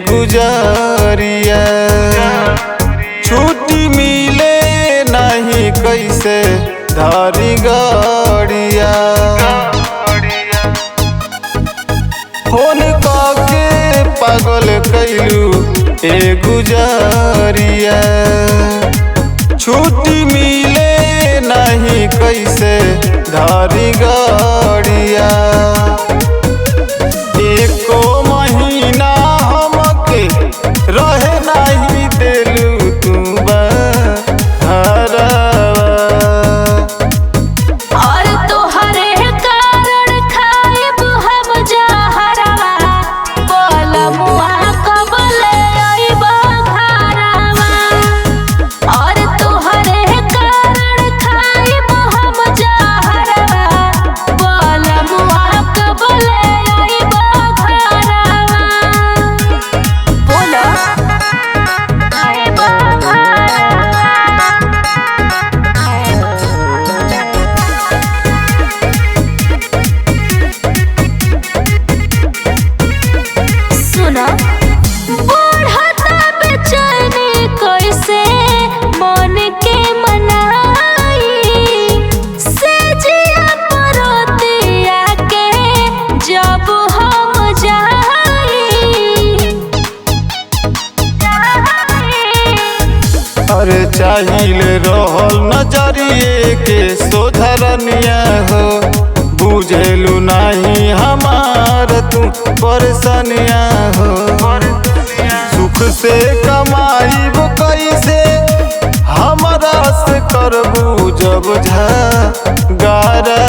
गुजरिया। छुट्टी मिले नहीं कैसे धारी गाड़िया। फोन करके पागल कैलू गुजरिया। छुट्टी मिले नहीं कैसे धारी गाड़िया। एको महीना हमके रहे नहीं दिलू तू बहरवा। और तोहरे कारण खाइब हम जहरवा। बोलमुआ कब ले अइबा घरवा। और तोहरे कारण खाइब हम जहरवा। बोलमुआ कब ले अइबा घरवा। बोला अइबा सुना बढ़ता बेचैनी कैसे मन के मनाई। से जिया परोतिया के जब हम जाई। अरे चाहिए रहल नजरिए के सोधरनिया हो। बुझेलू नहीं हमार तू परेशानिया हो। सुख से कमाईब कैसे हमरा से करबू जब झगड़वा।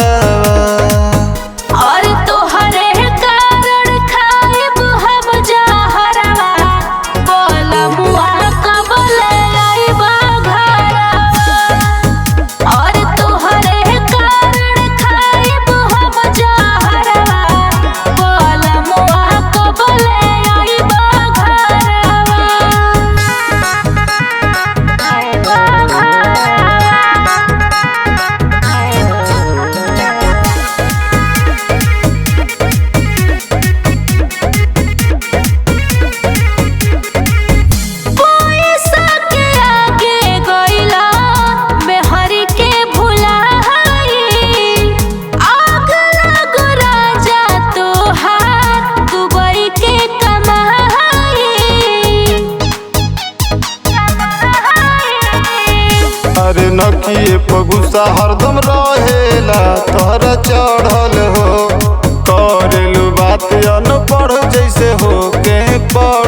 और तोहरे कारण खाइब हम जहरवा। बोलमुआ कब ले अइबा घरवा। और तोहरे कारण खाइब हम जहरवा। बोलमुआ कब ले अइबा घरवा। अइबा पैसा के आगे गइला मेहरी के भुलाई। आग लागो राजा तोहार दुबई के कमाई। अरे नकिए पगुसा हरदम रहेला तोहरा चढ़ल हो। करेलू बात अनपढ़ जैसे हो के पढ़।